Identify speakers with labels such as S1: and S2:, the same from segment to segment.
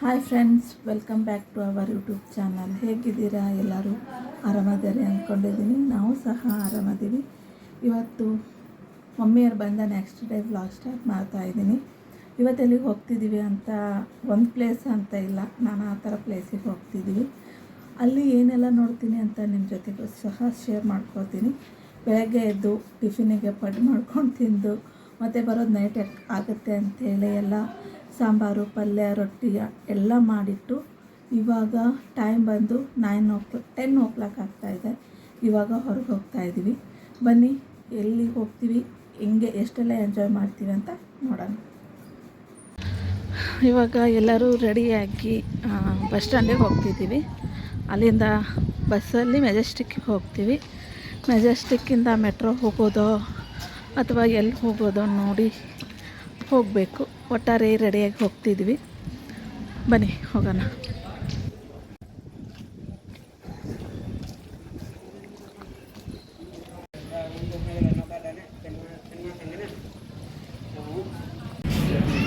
S1: Hi friends, welcome back to our YouTube channel. ಹೇಗಿದ್ದೀರಾ? ಎಲ್ಲರೂ ಆರಾಮದಿರಿ ಅಂದ್ಕೊಂಡಿದ್ದೀನಿ. ನಾವು ಸಹ ಆರಾಮದ್ದೀವಿ. ಇವತ್ತು ಮಮ್ಮಿಯವ್ರು ಬಂದ ನೆಕ್ಸ್ಟ್ ಡೇ ವ್ಲಾಗ್ ಸ್ಟಾರ್ಟ್ ಮಾಡ್ತಾಯಿದ್ದೀನಿ. ಇವತ್ತೆಲ್ಲಿಗೆ ಹೋಗ್ತಿದ್ದೀವಿ ಅಂತ ಒಂದು ಪ್ಲೇಸ್ ಅಂತ ಇಲ್ಲ, ನಾನು ಆ ಥರ ಪ್ಲೇಸಿಗೆ ಹೋಗ್ತಿದ್ದೀವಿ. ಅಲ್ಲಿ ಏನೆಲ್ಲ ನೋಡ್ತೀನಿ ಅಂತ ನಿಮ್ಮ ಜೊತೆಗೂ ಸಹ ಶೇರ್ ಮಾಡ್ಕೊತೀನಿ. ಬೆಳಗ್ಗೆ ಎದ್ದು ಟಿಫಿನಿಗೆ ಪಡ್ಡು ಮಾಡ್ಕೊಂಡು ತಿಂದು ಮತ್ತು ಬರೋದು ನೈಟ್ ಆಗುತ್ತೆ ಅಂಥೇಳಿ ಎಲ್ಲ ಸಾಂಬಾರು, ಪಲ್ಯ, ರೊಟ್ಟಿ ಎಲ್ಲ ಮಾಡಿಟ್ಟು ಇವಾಗ ಟೈಮ್ ಬಂದು 10 o'clock ಆಗ್ತಾಯಿದೆ. ಇವಾಗ ಹೊರಗೆ ಹೋಗ್ತಾಯಿದ್ದೀವಿ. ಬನ್ನಿ, ಎಲ್ಲಿಗೆ ಹೋಗ್ತೀವಿ, ಹೆಂಗೆ ಎಷ್ಟೆಲ್ಲ ಎಂಜಾಯ್ ಮಾಡ್ತೀವಿ ಅಂತ ನೋಡೋಣ. ಇವಾಗ ಎಲ್ಲರೂ ರೆಡಿಯಾಗಿ ಬಸ್ ಸ್ಟ್ಯಾಂಡಿಗೆ ಹೋಗ್ತಿದ್ದೀವಿ. ಅಲ್ಲಿಂದ ಬಸ್ಸಲ್ಲಿ ಮೆಜೆಸ್ಟಿಕ್ಕಿಗೆ ಹೋಗ್ತೀವಿ. ಮೆಜೆಸ್ಟಿಕ್ಕಿಂದ ಮೆಟ್ರೋ ಹೋಗೋದೋ ಅಥವಾ ಎಲ್ಲಿ ಹೋಗೋದೋ ನೋಡಿ ಹೋಗಬೇಕು. ಒಟ್ಟಾರೆ ರೆಡಿಯಾಗಿ ಹೋಗ್ತಿದ್ವಿ. ಬನ್ನಿ ಹೋಗೋಣ.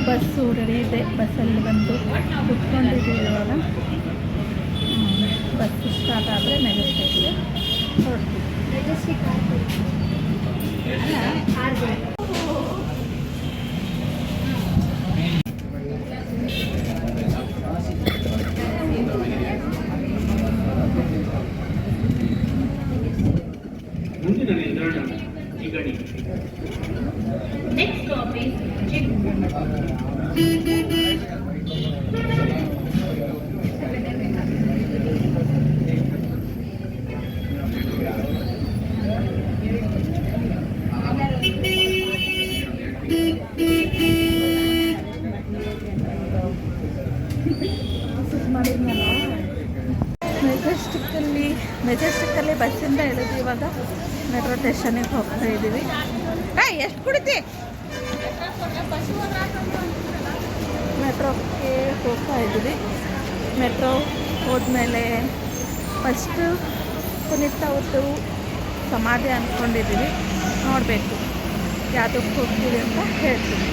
S1: ಬಸ್ಸು ರೆಡಿ ಇದೆ. ಬಸ್ಸಲ್ಲಿ ಬಂದು ಕುತ್ಕೊಂಡಿದ್ದೀವಿ. ಇವಾಗ ಬಸ್ ಸ್ಟಾರ್ಟ್ ಆದರೆ ಮೆಜೆಸ್ಟಿಕ್ಗೆ ಹೊರಡ್ತೀವಿ.
S2: ಮುಂದಿನ ನಿಲ್ದಾಣ ಜಿಗಣಿ. ನೆಕ್ಸ್ಟ್ ಸ್ಟಾಪ್ ಇಸ್
S1: ಮೆಜೆಸ್ಟಿಕ್ಕಲ್ಲಿ ಬಸ್ಸಿಂದ ಇಳಿದು ಇವಾಗ ಮೆಟ್ರೋ ಸ್ಟೇಷನಿಗೆ ಹೋಗ್ತಾ ಇದ್ದೀವಿ. ಎಷ್ಟು ಕುಡಿತಿ? ಮೆಟ್ರೋಕ್ಕೆ ಹೋಗ್ತಾ ಇದ್ದೀವಿ. ಮೆಟ್ರೋ ಹೋದ್ಮೇಲೆ ಫಸ್ಟು ಪುನೀತ್ ಅವ್ರದ್ದು ಸಮಾಧಿ ಅಂದ್ಕೊಂಡಿದ್ದೀವಿ. ನೋಡಬೇಕು ಯಾವುದಕ್ಕೆ ಹೋಗ್ತೀವಿ ಅಂತ ಹೇಳ್ತೀವಿ.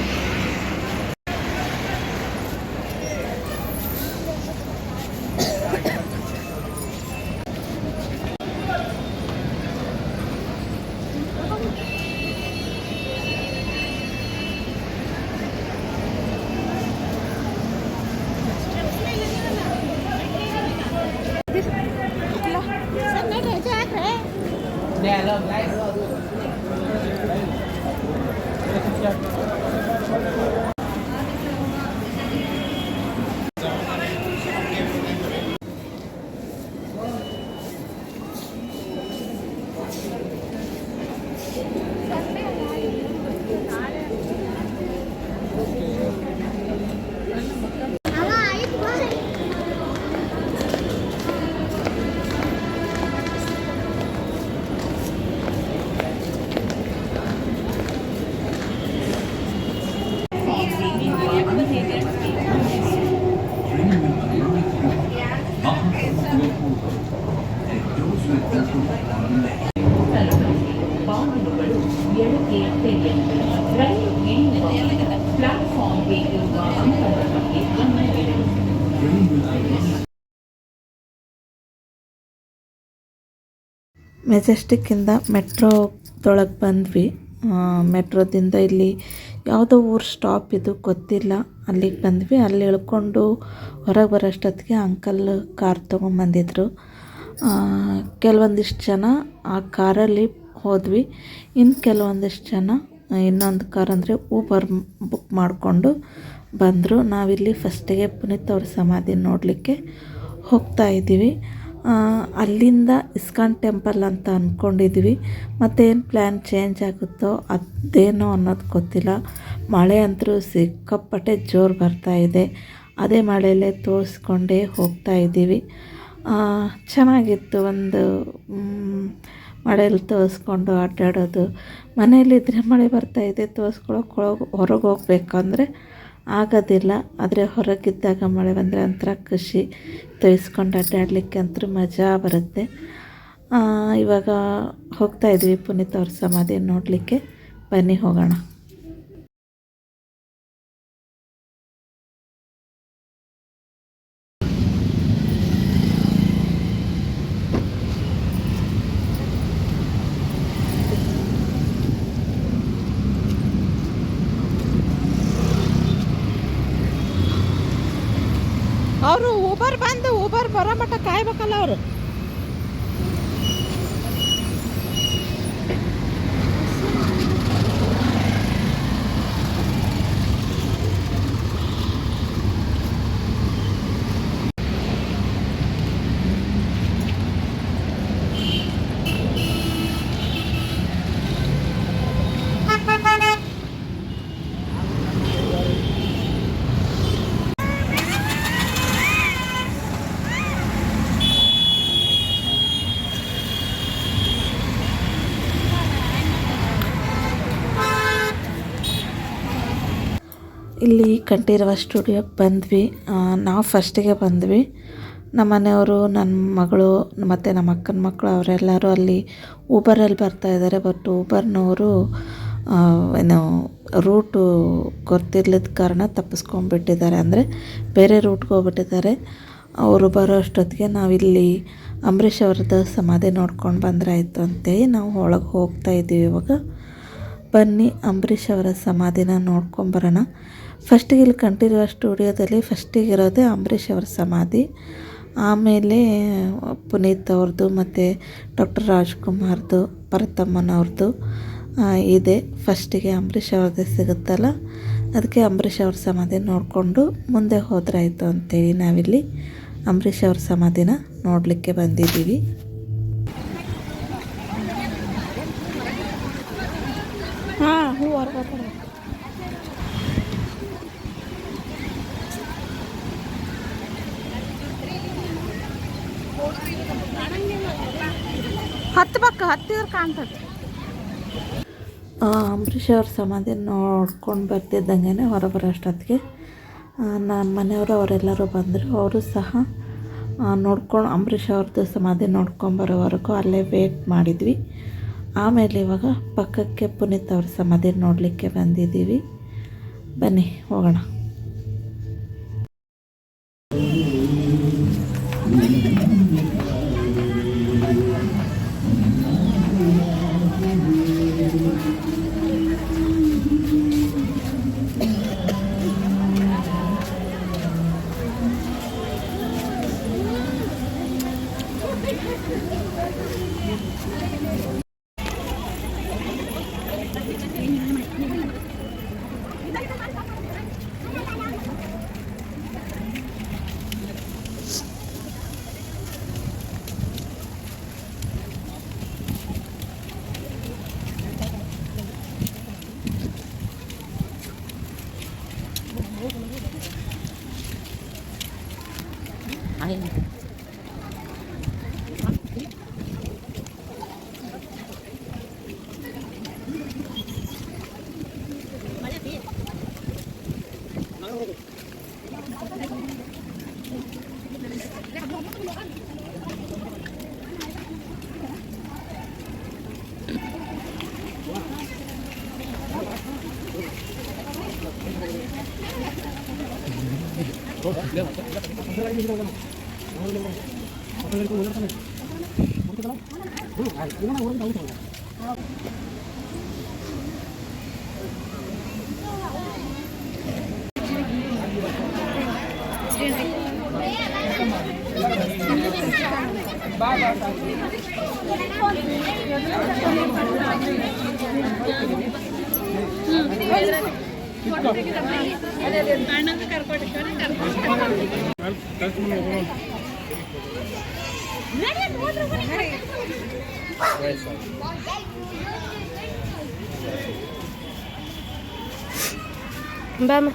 S1: ಮೆಜೆಸ್ಟಿಕ್ಕಿಂದ ಮೆಟ್ರೋದೊಳಗೆ ಬಂದ್ವಿ. ಮೆಟ್ರೋದಿಂದ ಇಲ್ಲಿ ಯಾವುದೋ ಊರು ಸ್ಟಾಪ್ ಇದು ಗೊತ್ತಿಲ್ಲ, ಅಲ್ಲಿಗೆ ಬಂದ್ವಿ. ಅಲ್ಲಿ ಇಳ್ಕೊಂಡು ಹೊರಗೆ ಬರೋಷ್ಟೊತ್ತಿಗೆ ಅಂಕಲ್ ಕಾರ್ ತೊಗೊಂಬಂದಿದ್ರು. ಕೆಲವೊಂದಿಷ್ಟು ಜನ ಆ ಕಾರಲ್ಲಿ ಹೋದ್ವಿ. ಇನ್ನು ಕೆಲವೊಂದಿಷ್ಟು ಜನ ಇನ್ನೊಂದು ಕಾರ್ ಅಂದರೆ ಊಬರ್ ಬುಕ್ ಮಾಡಿಕೊಂಡು ಬಂದರು. ನಾವಿಲ್ಲಿ ಫಸ್ಟಿಗೆ ಪುನೀತ್ ಅವ್ರ ಸಮಾಧಿ ನೋಡಲಿಕ್ಕೆ ಹೋಗ್ತಾ ಇದ್ದೀವಿ. ಅಲ್ಲಿಂದ ಇಸ್ಕಾನ್ ಟೆಂಪಲ್ ಅಂತ ಅಂದ್ಕೊಂಡಿದ್ವಿ. ಮತ್ತೇನು ಪ್ಲ್ಯಾನ್ ಚೇಂಜ್ ಆಗುತ್ತೋ ಅದೇನೋ ಅನ್ನೋದು ಗೊತ್ತಿಲ್ಲ. ಮಳೆ ಅಂತೂ ಸಿಕ್ಕಾಪಟ್ಟೆ ಜೋರು ಬರ್ತಾಯಿದೆ. ಅದೇ ಮಳೆಯಲ್ಲೇ ತೋರಿಸ್ಕೊಂಡೇ ಹೋಗ್ತಾ ಇದ್ದೀವಿ. ಚೆನ್ನಾಗಿತ್ತು. ಒಂದು ಮಳೆಯಲ್ಲಿ ತೋರಿಸ್ಕೊಂಡು ಆಟಾಡೋದು. ಮನೆಯಲ್ಲಿದ್ದರೆ ಮಳೆ ಬರ್ತಾಯಿದೆ, ತೋರಿಸ್ಕೊಳಕ್ಕೆ ಹೊರಗೆ ಹೋಗ್ಬೇಕಂದ್ರೆ ಆಗೋದಿಲ್ಲ. ಆದರೆ ಹೊರಗಿದ್ದಾಗ ಮಳೆ ಬಂದರೆ ಒಂಥರ ಖುಷಿ. ತೋರಿಸ್ಕೊಂಡು ಅಡ್ಡಾಡಲಿಕ್ಕೆ ಅಂತೂ ಮಜಾ ಬರುತ್ತೆ. ಇವಾಗ ಹೋಗ್ತಾಯಿದ್ವಿ ಪುನೀತ್ ಅವ್ರ ಸಮಾಧಿ ನೋಡಲಿಕ್ಕೆ. ಬನ್ನಿ ಹೋಗೋಣ. ಅವರು ಊಬರ್ ಬಂದು ಊಬರ್ ಬರೋ ಮಟ್ಟ ಕಾಯ್ಬೇಕಲ್ಲ ಅವರು. ಇಲ್ಲಿ ಕಂಠೀರವ ಸ್ಟುಡಿಯೋಕ್ಕೆ ಬಂದ್ವಿ. ನಾವು ಫಸ್ಟಿಗೆ ಬಂದ್ವಿ. ನಮ್ಮ ಮನೆಯವರು, ನನ್ನ ಮಗಳು ಮತ್ತು ನಮ್ಮ ಅಕ್ಕನ ಮಕ್ಕಳು ಅವರೆಲ್ಲರೂ ಅಲ್ಲಿ ಊಬರಲ್ಲಿ ಬರ್ತಾಯಿದ್ದಾರೆ. ಬಟ್ ಊಬರ್ನವರು ಏನು ರೂಟು ಗೊತ್ತಿರ್ಲಿದ್ದ ಕಾರಣ ತಪ್ಪಿಸ್ಕೊಂಡ್ಬಿಟ್ಟಿದ್ದಾರೆ, ಅಂದರೆ ಬೇರೆ ರೂಟ್ಗೆ ಹೋಗ್ಬಿಟ್ಟಿದ್ದಾರೆ. ಅವರು ಬರೋ ಅಷ್ಟೊತ್ತಿಗೆ ನಾವಿಲ್ಲಿ ಅಂಬರೀಷ್ ಅವ್ರದ್ದು ಸಮಾಧಿ ನೋಡ್ಕೊಂಡು ಬಂದ್ರಾಯ್ತು ಅಂತೇಳಿ ನಾವು ಒಳಗೆ ಹೋಗ್ತಾಯಿದ್ದೀವಿ. ಇವಾಗ ಬನ್ನಿ ಅಂಬರೀಷ್ ಅವರ ಸಮಾಧಿನ ನೋಡ್ಕೊಂಬರೋಣ. ಫಸ್ಟಿಗೆ ಇಲ್ಲಿ ಕಂಠೀರವ ಸ್ಟುಡಿಯೋದಲ್ಲಿ ಫಸ್ಟಿಗೆ ಇರೋದೇ ಅಂಬರೀಷ್ ಅವರ ಸಮಾಧಿ. ಆಮೇಲೆ ಪುನೀತ್ ಅವ್ರದ್ದು ಮತ್ತು ಡಾಕ್ಟರ್ ರಾಜ್ಕುಮಾರ್ದು, ಭರತಮ್ಮನವ್ರದ್ದು ಇದೆ. ಫಸ್ಟಿಗೆ ಅಂಬರೀಷ್ ಅವ್ರದ್ದೇ ಸಿಗುತ್ತಲ್ಲ, ಅದಕ್ಕೆ ಅಂಬರೀಷ್ ಅವ್ರ ಸಮಾಧಿ ನೋಡಿಕೊಂಡು ಮುಂದೆ ಹೋದ್ರಾಯ್ತು ಅಂತೇಳಿ ನಾವಿಲ್ಲಿ ಅಂಬರೀಷ್ ಅವ್ರ ಸಮಾಧಿನ ನೋಡಲಿಕ್ಕೆ ಬಂದಿದ್ದೀವಿ. ಹಾಂ, ಹೂ ಹೊರ್ಕೋತಾರೆ. ಹತ್ತಿದ್ರೆ ಕಾಣ್ತದೆ. ಅಂಬರೀಷ್ ಅವ್ರ ಸಮಾಧಿ ನೋಡ್ಕೊಂಡು ಬರ್ತಿದ್ದಂಗೆ ಹೊರಬರೋ ಅಷ್ಟೊತ್ತಿಗೆ ನಮ್ಮ ಮನೆಯವರು ಅವರೆಲ್ಲರೂ ಬಂದರು. ಅವರು ಸಹ ನೋಡ್ಕೊಂಡು ಅಂಬರೀಷ್ ಅವ್ರದ್ದು ಸಮಾಧಿ ನೋಡ್ಕೊಂಬರೋವರೆಗೂ ಅಲ್ಲೇ ವೇಟ್ ಮಾಡಿದ್ವಿ. ಆಮೇಲೆ ಇವಾಗ ಪಕ್ಕಕ್ಕೆ ಪುನೀತ್ ಅವ್ರ ಸಮಾಧಿ ನೋಡಲಿಕ್ಕೆ ಬಂದಿದ್ದೀವಿ. ಬನ್ನಿ ಹೋಗೋಣ.
S3: Vamos.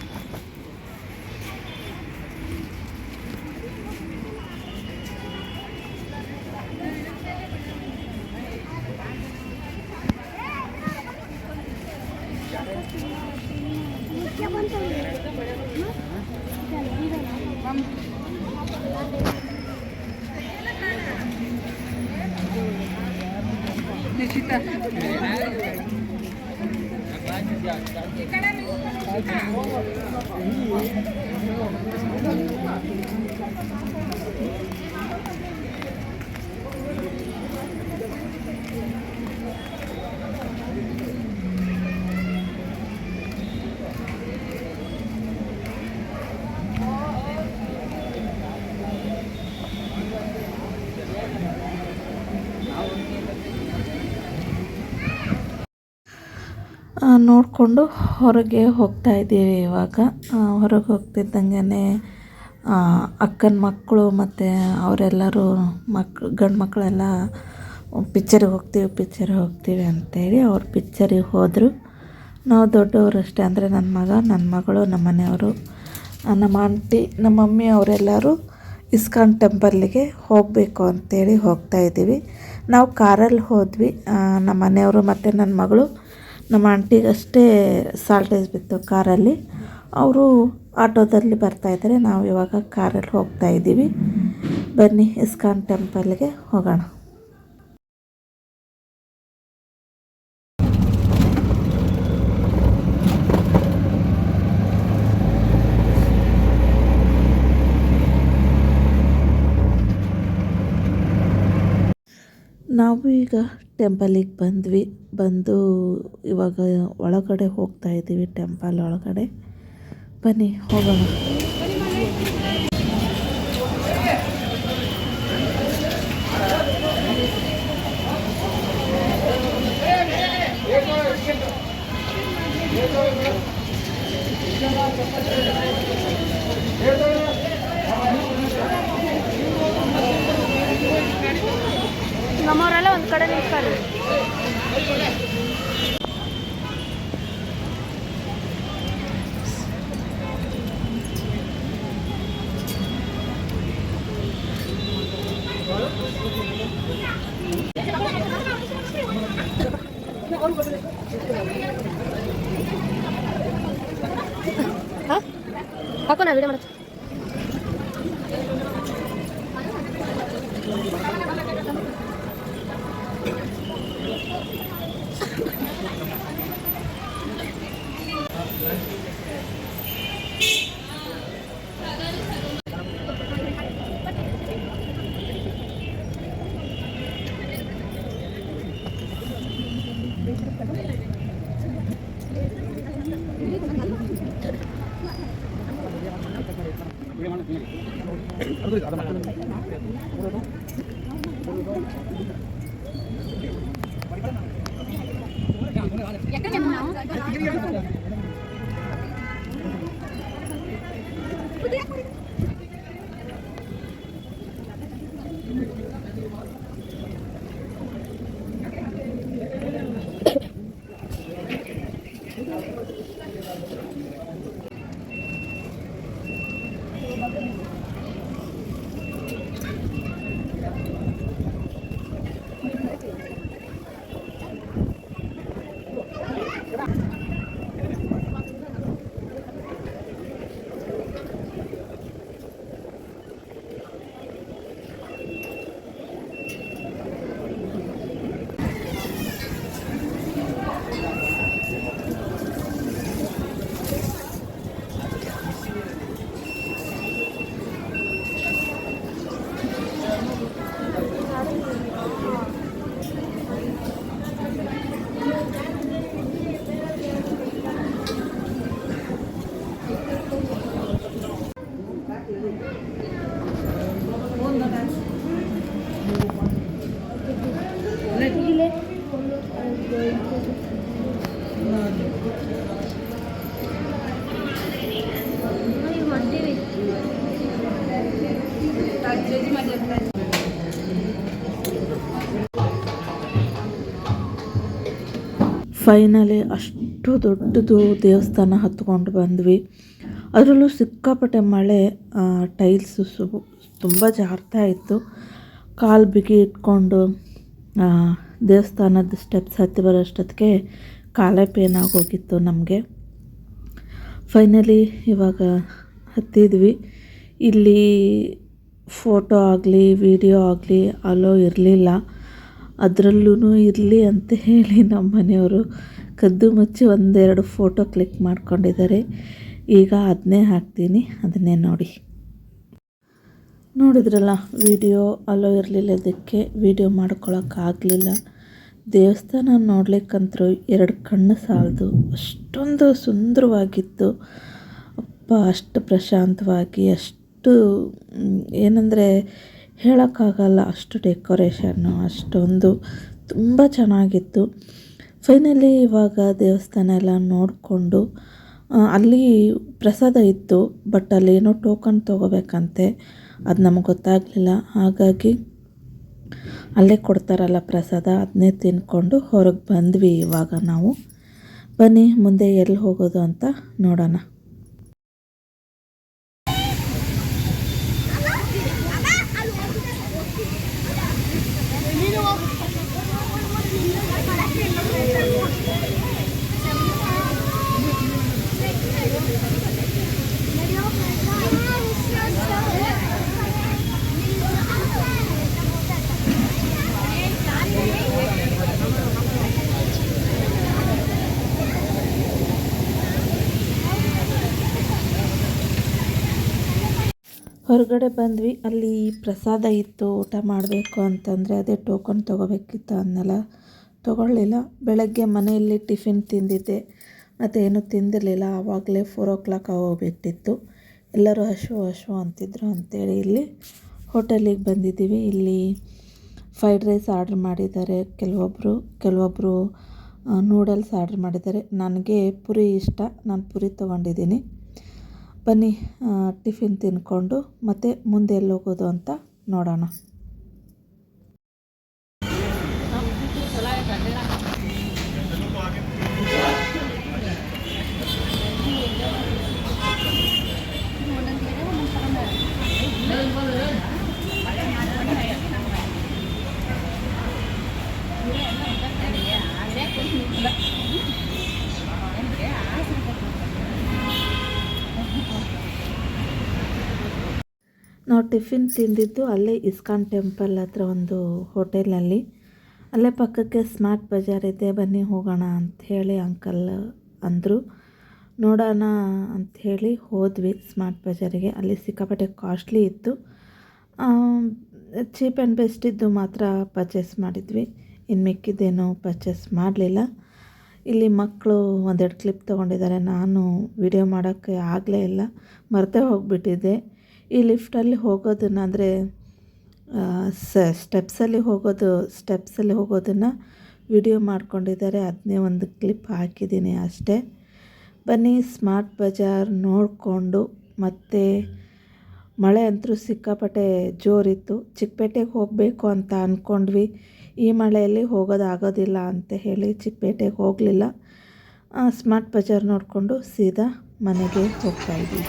S1: ನೋಡಿಕೊಂಡು ಹೊರಗೆ ಹೋಗ್ತಾ ಇದ್ದೀವಿ ಇವಾಗ. ಹೊರಗೆ ಹೋಗ್ತಿದ್ದಂಗೆ ಅಕ್ಕನ ಮಕ್ಕಳು ಮತ್ತು ಅವರೆಲ್ಲರೂ ಗಂಡು ಮಕ್ಕಳೆಲ್ಲ ಪಿಕ್ಚರಿಗೆ ಹೋಗ್ತೀವಿ ಅಂತೇಳಿ ಅವ್ರು ಪಿಕ್ಚರಿಗೆ ಹೋದರು. ನಾವು ದೊಡ್ಡವರು ಅಷ್ಟೇ, ಅಂದರೆ ನನ್ನ ಮಗ, ನನ್ನ ಮಗಳು, ನಮ್ಮ ಮನೆಯವರು, ನಮ್ಮ ಆಂಟಿ, ನಮ್ಮ ಮಮ್ಮಿ ಅವರೆಲ್ಲರೂ ಇಸ್ಕಾನ್ ಟೆಂಪಲ್ಲಿಗೆ ಹೋಗಬೇಕು ಅಂತೇಳಿ ಹೋಗ್ತಾಯಿದ್ದೀವಿ. ನಾವು ಕಾರಲ್ಲಿ ಹೋದ್ವಿ. ನಮ್ಮ ಮನೆಯವರು ಮತ್ತು ನನ್ನ ಮಗಳು, ನಮ್ಮ ಆಂಟಿಗಷ್ಟೇ ಸಾಲ್ಟೇಜ್ ಬಿತ್ತು ಕಾರಲ್ಲಿ, ಅವರು ಆಟೋದಲ್ಲಿ ಬರ್ತಾಯಿದ್ದಾರೆ. ನಾವು ಇವಾಗ ಕಾರಲ್ಲಿ ಹೋಗ್ತಾಯಿದ್ದೀವಿ. ಬನ್ನಿ ಇಸ್ಕಾನ್ ಟೆಂಪಲ್ಗೆ ಹೋಗೋಣ. ನಾವು ಈಗ ಟೆಂಪಲಿಗೆ ಬಂದು ಇವಾಗ ಒಳಗಡೆ ಹೋಗ್ತಾ ಇದ್ದೀವಿ. ಟೆಂಪಲ್ ಒಳಗಡೆ ಬನ್ನಿ ಹೋಗೋಣ.
S3: ನಮ್ಮವರೆಲ್ಲ ಒಂದು ಕಡೆ ನಿಂತ್ಕೊಳ್ಳಿ. ಹಾಕೋ ನಾ ವಿಡಿಯೋ ಮಾಡ್ತೀನಿ.
S1: ಫೈನಲಿ ಅಷ್ಟು ದೊಡ್ಡದು ದೇವಸ್ಥಾನ ಹತ್ಕೊಂಡು ಬಂದ್ವಿ. ಅದರಲ್ಲೂ ಸಿಕ್ಕಾಪಟ್ಟೆ ಮಳೆ, ಟೈಲ್ಸು ತುಂಬ ಜಾರ್ತಾ ಇತ್ತು. ಕಾಲು ಬಿಗಿ ಇಟ್ಕೊಂಡು ದೇವಸ್ಥಾನದ ಸ್ಟೆಪ್ಸ್ ಹತ್ತಿ ಬರೋಷ್ಟೊತ್ತಿಗೆ ಕಾಲೇ ಪೇನ್ ಆಗೋಗಿತ್ತು ನಮಗೆ. ಫೈನಲಿ ಇವಾಗ ಹತ್ತಿದ್ವಿ. ಇಲ್ಲಿ ಫೋಟೋ ಆಗಲಿ ವಿಡಿಯೋ ಆಗಲಿ ಅಲೋ ಇರಲಿಲ್ಲ. ಅದರಲ್ಲೂ ಇರಲಿ ಅಂತ ಹೇಳಿ ನಮ್ಮ ಮನೆಯವರು ಕದ್ದು ಮುಚ್ಚಿ ಒಂದೆರಡು ಫೋಟೋ ಕ್ಲಿಕ್ ಮಾಡ್ಕೊಂಡಿದ್ದಾರೆ. ಈಗ ಅದನ್ನೇ ಹಾಕ್ತೀನಿ, ಅದನ್ನೇ ನೋಡಿ. ನೋಡಿದ್ರಲ್ಲ, ವಿಡಿಯೋ ಅಲೋ ಇರಲಿಲ್ಲ, ಇದಕ್ಕೆ ವಿಡಿಯೋ ಮಾಡ್ಕೊಳಕ್ಕಾಗಲಿಲ್ಲ. ದೇವಸ್ಥಾನ ನೋಡ್ಲಿಕ್ಕಂತರೂ 2 ಕಣ್ಣು ಸಾಲದು, ಅಷ್ಟೊಂದು ಸುಂದರವಾಗಿತ್ತು. ಅಪ್ಪ, ಅಷ್ಟು ಪ್ರಶಾಂತವಾಗಿ, ಅಷ್ಟು ಏನಂದರೆ ಹೇಳೋಕ್ಕಾಗಲ್ಲ, ಅಷ್ಟು ಡೆಕೋರೇಷನ್ನು ಅಷ್ಟೊಂದು ತುಂಬ ಚೆನ್ನಾಗಿತ್ತು. ಫೈನಲಿ ಇವಾಗ ದೇವಸ್ಥಾನ ಎಲ್ಲ ನೋಡಿಕೊಂಡು ಅಲ್ಲಿ ಪ್ರಸಾದ ಇತ್ತು, ಬಟ್ ಅಲ್ಲೇನೋ ಟೋಕನ್ ತೊಗೋಬೇಕಂತೆ, ಅದು ನಮಗೆ ಗೊತ್ತಾಗಲಿಲ್ಲ. ಹಾಗಾಗಿ ಅಲ್ಲೇ ಕೊಡ್ತಾರಲ್ಲ ಪ್ರಸಾದ, ಅದನ್ನೇ ತಿಂದ್ಕೊಂಡು ಹೊರಗೆ ಬಂದ್ವಿ. ಇವಾಗ ನಾವು ಬನ್ನಿ ಮುಂದೆ ಎಲ್ಲಿ ಹೋಗೋದು ಅಂತ ನೋಡೋಣ. ಹೊರಗಡೆ ಬಂದ್ವಿ, ಅಲ್ಲಿ ಪ್ರಸಾದ ಇತ್ತು, ಊಟ ಮಾಡಬೇಕು ಅಂತಂದರೆ ಅದೇ ಟೋಕನ್ ತೊಗೋಬೇಕಿತ್ತು, ಅದನ್ನೆಲ್ಲ ತೊಗೊಳ್ಳಿಲ್ಲ. ಬೆಳಗ್ಗೆ ಮನೆಯಲ್ಲಿ ಟಿಫಿನ್ ತಿಂದಿದ್ದೆ, ಮತ್ತು ಏನೂ ತಿಂದಿರಲಿಲ್ಲ. ಆವಾಗಲೇ 4 o'clock ಆಗೋಗ್ಬಿಟ್ಟಿತ್ತು. ಎಲ್ಲರೂ ಹಶು ಅಂತಿದ್ರು ಅಂತೇಳಿ ಇಲ್ಲಿ ಹೋಟೆಲಿಗೆ ಬಂದಿದ್ದೀವಿ. ಇಲ್ಲಿ ಫ್ರೈಡ್ ರೈಸ್ ಆರ್ಡ್ರ್ ಮಾಡಿದ್ದಾರೆ ಕೆಲವೊಬ್ಬರು ನೂಡಲ್ಸ್ ಆರ್ಡ್ರ್ ಮಾಡಿದ್ದಾರೆ. ನನಗೆ ಪುರಿ ಇಷ್ಟ, ನಾನು ಪುರಿ ತೊಗೊಂಡಿದ್ದೀನಿ. ಬನ್ನಿ ಟಿಫಿನ್ ತಿಂದ್ಕೊಂಡು ಮತ್ತೆ ಮುಂದೆ ಎಲ್ಲಿ ಹೋಗೋದು ಅಂತ ನೋಡೋಣ. ನಾವು ಟಿಫಿನ್ ತಿಂದಿದ್ದು ಅಲ್ಲೇ ಇಸ್ಕಾನ್ ಟೆಂಪಲ್ ಹತ್ರ ಒಂದು ಹೋಟೆಲ್ನಲ್ಲಿ. ಅಲ್ಲೇ ಪಕ್ಕಕ್ಕೆ ಸ್ಮಾರ್ಟ್ ಬಜಾರ್ ಇದೆ, ಬನ್ನಿ ಹೋಗೋಣ ಅಂಥೇಳಿ ಅಂಕಲ್ ಅಂದರು. ನೋಡೋಣ ಅಂಥೇಳಿ ಹೋದ್ವಿ ಸ್ಮಾರ್ಟ್ ಬಜಾರಿಗೆ. ಅಲ್ಲಿ ಸಿಕ್ಕಾಪಟ್ಟೆ ಕಾಸ್ಟ್ಲಿ ಇತ್ತು, ಚೀಪ್ ಆ್ಯಂಡ್ ಬೆಸ್ಟ್ ಇದ್ದು ಮಾತ್ರ ಪರ್ಚೇಸ್ ಮಾಡಿದ್ವಿ. ಇನ್ನು ಮಿಕ್ಕಿದ್ದೇನು ಪರ್ಚೇಸ್ ಮಾಡಲಿಲ್ಲ. ಇಲ್ಲಿ ಮಕ್ಕಳು ಒಂದೆರಡು ಕ್ಲಿಪ್ ತೊಗೊಂಡಿದ್ದಾರೆ. ನಾನು ವಿಡಿಯೋ ಮಾಡೋಕ್ಕೆ ಆಗಲೇ ಇಲ್ಲ, ಮರೆತೇ ಹೋಗಿಬಿಟ್ಟಿದ್ದೆ. ಈ ಲಿಫ್ಟಲ್ಲಿ ಹೋಗೋದನ್ನು ಅಂದರೆ ಸ್ಟೆಪ್ಸಲ್ಲಿ ಹೋಗೋದನ್ನು ವಿಡಿಯೋ ಮಾಡ್ಕೊಂಡಿದ್ದಾರೆ, ಅದನ್ನೇ ಒಂದು ಕ್ಲಿಪ್ ಹಾಕಿದ್ದೀನಿ ಅಷ್ಟೇ. ಬನ್ನಿ ಸ್ಮಾರ್ಟ್ ಬಜಾರ್ ನೋಡಿಕೊಂಡು ಮತ್ತೆ ಮಳೆ ಅಂತೂ ಸಿಕ್ಕಾಪಟ್ಟೆ ಜೋರಿತ್ತು. ಚಿಕ್ಕಪೇಟೆಗೆ ಹೋಗಬೇಕು ಅಂತ ಅಂದ್ಕೊಂಡ್ವಿ, ಈ ಮಳೆಯಲ್ಲಿ ಹೋಗೋದಾಗೋದಿಲ್ಲ ಅಂತ ಹೇಳಿ ಚಿಕ್ಕಪೇಟೆಗೆ ಹೋಗಲಿಲ್ಲ. ಸ್ಮಾರ್ಟ್ ಬಜಾರ್ ನೋಡಿಕೊಂಡು ಸೀದಾ ಮನೆಗೆ ಹೋಗ್ತಾಯಿದ್ವಿ.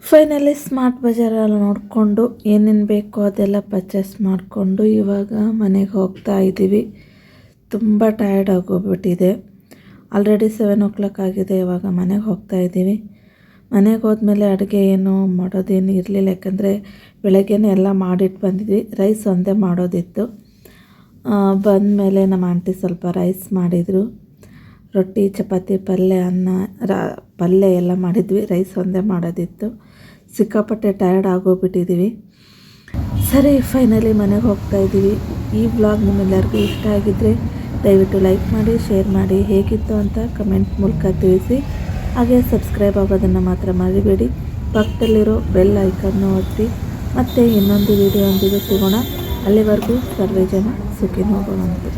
S1: ಫೈನಲಿ ಸ್ಮಾರ್ಟ್ ಬಜಾರಲ್ಲಿ ನೋಡಿಕೊಂಡು ಏನೇನು ಬೇಕೋ ಅದೆಲ್ಲ ಪರ್ಚೇಸ್ ಮಾಡಿಕೊಂಡು ಇವಾಗ ಮನೆಗೆ ಹೋಗ್ತಾ ಇದ್ದೀವಿ. ತುಂಬ ಟಯರ್ಡ್ ಆಗೋಗ್ಬಿಟ್ಟಿದೆ. ಆಲ್ರೆಡಿ 7 o'clock ಆಗಿದೆ. ಇವಾಗ ಮನೆಗೆ ಹೋಗ್ತಾ ಇದ್ದೀವಿ. ಮನೆಗೆ ಹೋದ್ಮೇಲೆ ಅಡುಗೆ ಏನು ಮಾಡೋದೇನು ಇರಲಿಲ್ಲ, ಯಾಕಂದರೆ ಬೆಳಗ್ಗೆನೇ ಎಲ್ಲ ಮಾಡಿಟ್ಟು ಬಂದಿದ್ವಿ. ರೈಸ್ ಒಂದೇ ಮಾಡೋದಿತ್ತು. ಬಂದಮೇಲೆ ನಮ್ಮ ಆಂಟಿ ಸ್ವಲ್ಪ ರೈಸ್ ಮಾಡಿದರು. ರೊಟ್ಟಿ, ಚಪಾತಿ, ಪಲ್ಯ, ಪಲ್ಯ ಎಲ್ಲ ಮಾಡಿದ್ವಿ. ರೈಸ್ ಒಂದೇ ಮಾಡೋದಿತ್ತು. ಸಿಕ್ಕಾಪಟ್ಟೆ ಟಯರ್ಡ್ ಆಗೋಗ್ಬಿಟ್ಟಿದ್ದೀವಿ. ಸರಿ, ಫೈನಲಿ ಮನೆಗೆ ಹೋಗ್ತಾ ಇದ್ದೀವಿ. ಈ ವ್ಲಾಗ್ ನಿಮ್ಮೆಲ್ಲರಿಗೂ ಇಷ್ಟ ಆಗಿದ್ದರೆ ದಯವಿಟ್ಟು ಲೈಕ್ ಮಾಡಿ, ಶೇರ್ ಮಾಡಿ, ಹೇಗಿತ್ತು ಅಂತ ಕಮೆಂಟ್ ಮೂಲಕ ತಿಳಿಸಿ. ಹಾಗೆ ಸಬ್ಸ್ಕ್ರೈಬ್ ಆಗೋದನ್ನು ಮಾತ್ರ ಮರಿಬೇಡಿ. ಪಕ್ಕದಲ್ಲಿರೋ ಬೆಲ್ ಐಕನ್ನು ಒತ್ತಿ. ಮತ್ತೆ ಇನ್ನೊಂದು ವಿಡಿಯೋ ಒಂದಿಗೆ ಸಿಗೋಣ. ಅಲ್ಲಿವರೆಗೂ ಸರ್ವೇ ಜನ ಸುಖಿನೋ ಭವಂತು.